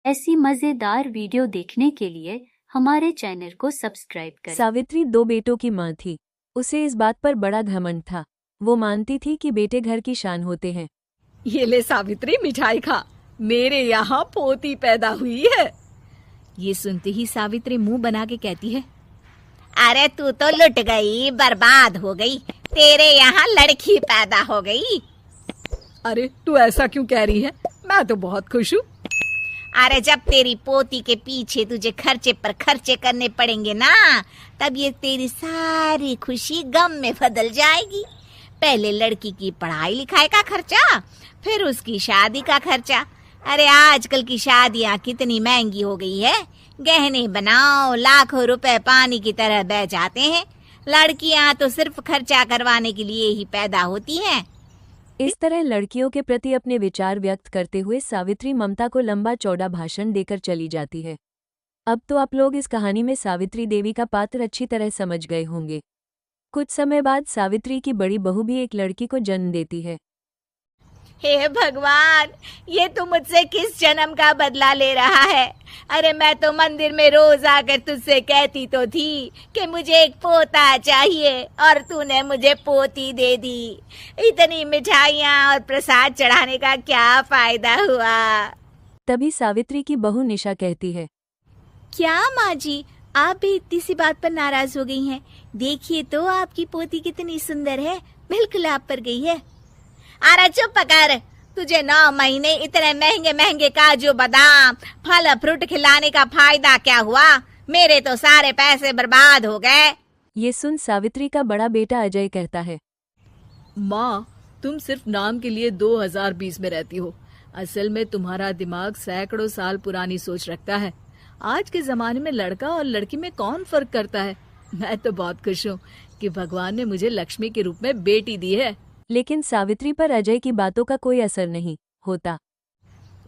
ऐसी मजेदार वीडियो देखने के लिए हमारे चैनल को सब्सक्राइब करें। सावित्री 2 बेटों की माँ थी। उसे इस बात पर बड़ा घमंड था। वो मानती थी कि बेटे घर की शान होते हैं। ये ले सावित्री, मिठाई खा, मेरे यहाँ पोती पैदा हुई है। ये सुनते ही सावित्री मुंह बना के कहती है, अरे तू तो लुट गई, बर्बाद हो गई, तेरे यहाँ लड़की पैदा हो गई। अरे तू ऐसा क्यों कह रही है? मैं तो बहुत खुश हूँ। अरे जब तेरी पोती के पीछे तुझे खर्चे पर खर्चे करने पड़ेंगे ना, तब ये तेरी सारी खुशी गम में बदल जाएगी। पहले लड़की की पढ़ाई लिखाई का खर्चा, फिर उसकी शादी का खर्चा। अरे आजकल की शादियाँ कितनी महंगी हो गई है। गहने बनाओ, लाखों रुपए पानी की तरह बह जाते हैं। लड़कियाँ तो सिर्फ खर्चा करवाने के लिए ही पैदा होती हैं। इस तरह लड़कियों के प्रति अपने विचार व्यक्त करते हुए सावित्री ममता को लंबा चौड़ा भाषण देकर चली जाती है। अब तो आप लोग इस कहानी में सावित्री देवी का पात्र अच्छी तरह समझ गए होंगे। कुछ समय बाद सावित्री की बड़ी बहू भी एक लड़की को जन्म देती है। हे भगवान, ये तू मुझसे किस जन्म का बदला ले रहा है? अरे मैं तो मंदिर में रोज आकर तुझसे कहती तो थी कि मुझे एक पोता चाहिए, और तूने मुझे पोती दे दी। इतनी मिठाइयाँ और प्रसाद चढ़ाने का क्या फायदा हुआ? तभी सावित्री की बहू निशा कहती है, क्या माँ जी, आप भी इतनी सी बात पर नाराज हो गई हैं? देखिए तो आपकी पोती कितनी सुंदर है, बिल्कुल आप पर गई है। अरे चुप कर, तुझे 9 महीने इतने महंगे महंगे काजू बादाम फल फ्रूट खिलाने का फायदा क्या हुआ? मेरे तो सारे पैसे बर्बाद हो गए। ये सुन सावित्री का बड़ा बेटा अजय कहता है, माँ, तुम सिर्फ नाम के लिए 2020 में रहती हो। असल में तुम्हारा दिमाग सैकड़ों साल पुरानी सोच रखता है। आज के जमाने में लड़का और लड़की में कौन फर्क करता है। मैं तो बहुत खुश हूँ कि भगवान ने मुझे लक्ष्मी के रूप में बेटी दी है। लेकिन सावित्री पर अजय की बातों का कोई असर नहीं होता।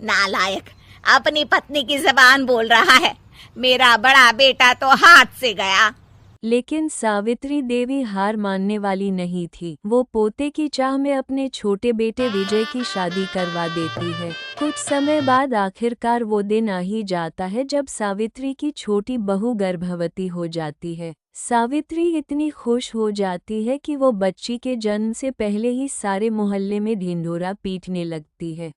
नालायक, अपनी पत्नी की जबान बोल रहा है। मेरा बड़ा बेटा तो हाथ से गया। लेकिन सावित्री देवी हार मानने वाली नहीं थी। वो पोते की चाह में अपने छोटे बेटे विजय की शादी करवा देती है। कुछ समय बाद आखिरकार वो दिन आ ही जाता है जब सावित्री की छोटी बहू गर्भवती हो जाती है। सावित्री इतनी खुश हो जाती है कि वो बच्ची के जन्म से पहले ही सारे मोहल्ले में ढिंढोरा पीटने लगती है।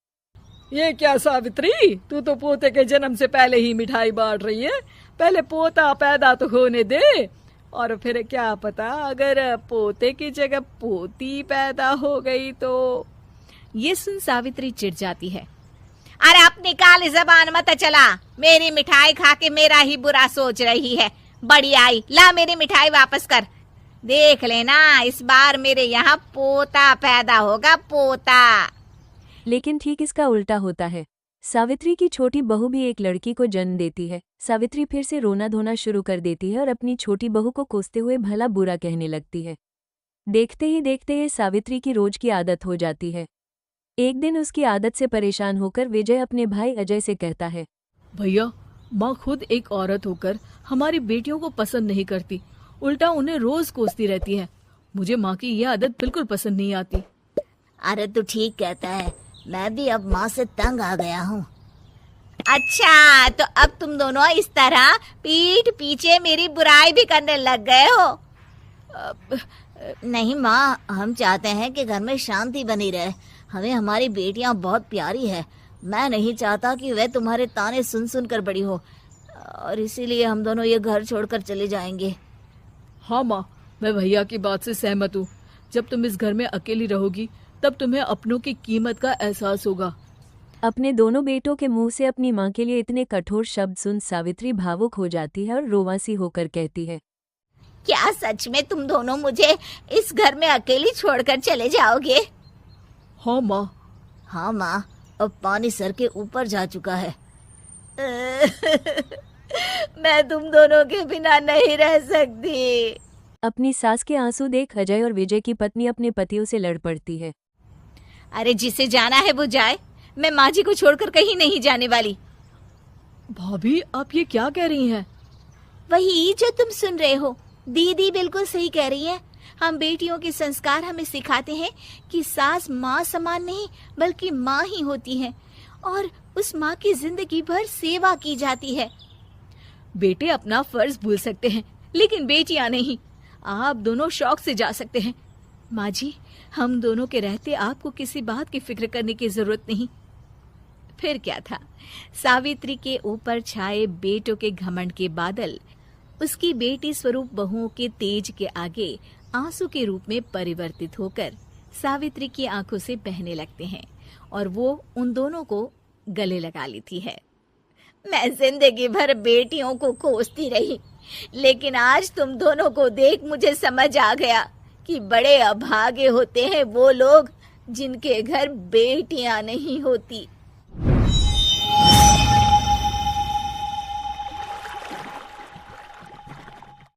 ये क्या सावित्री, तू तो पोते के जन्म से पहले ही मिठाई बांट रही है। पहले पोता पैदा तो होने दे, और फिर क्या पता अगर पोते की जगह पोती पैदा हो गई तो। ये सुन सावित्री चिढ़ जाती है। अरे अपनी काली जबान मत चला, मेरी मिठाई खा के मेरा ही बुरा सोच रही है। बड़ी आई, ला मेरी मिठाई वापस कर। देख लेना, इस बार मेरे यहाँ पोता पैदा होगा, पोता। लेकिन ठीक इसका उल्टा होता है। सावित्री की छोटी बहू भी एक लड़की को जन्म देती है। सावित्री फिर से रोना धोना शुरू कर देती है और अपनी छोटी बहू को कोसते हुए भला बुरा कहने लगती है। देखते ही देखते ये सावित्री की रोज की आदत हो जाती है। एक दिन उसकी आदत से परेशान होकर विजय अपने भाई अजय से कहता है, भैया, माँ खुद एक औरत होकर हमारी बेटियों को पसंद नहीं करती, उल्टा उन्हें रोज कोसती रहती है। मुझे माँ की यह आदत बिल्कुल पसंद नहीं आती। अरे तू ठीक कहता है, मैं भी अब माँ से तंग आ गया हूँ। अच्छा, तो अब तुम दोनों इस तरह पीठ पीछे मेरी बुराई भी करने लग गए हो? नहीं माँ, हम चाहते हैं कि घर में शांति बनी रहे। हमें हमारी बेटियाँ बहुत प्यारी है। मैं नहीं चाहता कि वह तुम्हारे ताने सुन सुन कर बड़ी हो, और इसीलिए हम दोनों ये घर छोड़कर चले जाएंगे। हाँ माँ, मैं भैया की बात से सहमत हूँ। जब तुम इस घर में अकेली रहोगी तब तुम्हें अपनों की कीमत का एहसास होगा। अपने दोनों बेटों के मुंह से अपनी माँ के लिए इतने कठोर शब्द सुन सावित्री भावुक हो जाती है और रोवासी होकर कहती है, क्या सच में तुम दोनों मुझे इस घर में अकेली छोड़कर चले जाओगे? हाँ माँ। हाँ माँ, अब पानी सर के ऊपर जा चुका है। मैं तुम दोनों के बिना नहीं रह सकती। अपनी सास के आंसू देख अजय और विजय की पत्नी अपने पतियों से लड़ पड़ती है। अरे जिसे जाना है वो जाए, मैं माँ जी को छोड़कर कहीं नहीं जाने वाली। भाभी, आप ये क्या कह रही हैं? वही जो तुम सुन रहे हो। दीदी बिल्कुल सही कह रही है। हम बेटियों के संस्कार हमें सिखाते हैं कि सास माँ समान नहीं बल्कि माँ ही होती है, और उस माँ की जिंदगी भर सेवा की जाती है। बेटे अपना फर्ज भूल सकते हैं, लेकिन बेटियां नहीं। आप दोनों शौक से जा सकते हैं। माँ जी, हम दोनों के रहते आपको किसी बात की फिक्र करने की जरूरत नहीं। फिर क्या था, सावित्री के ऊपर छाए बेटों के घमंड के बादल उसकी बेटी स्वरूप बहुओं के तेज के आगे आंसू के रूप में परिवर्तित होकर सावित्री की आंखों से बहने लगते हैं और वो उन दोनों को गले लगा लेती है। मैं जिंदगी भर बेटियों को कोसती रही, लेकिन आज तुम दोनों को देख मुझे समझ आ गया कि बड़े अभागे होते हैं वो लोग जिनके घर बेटियां नहीं होती।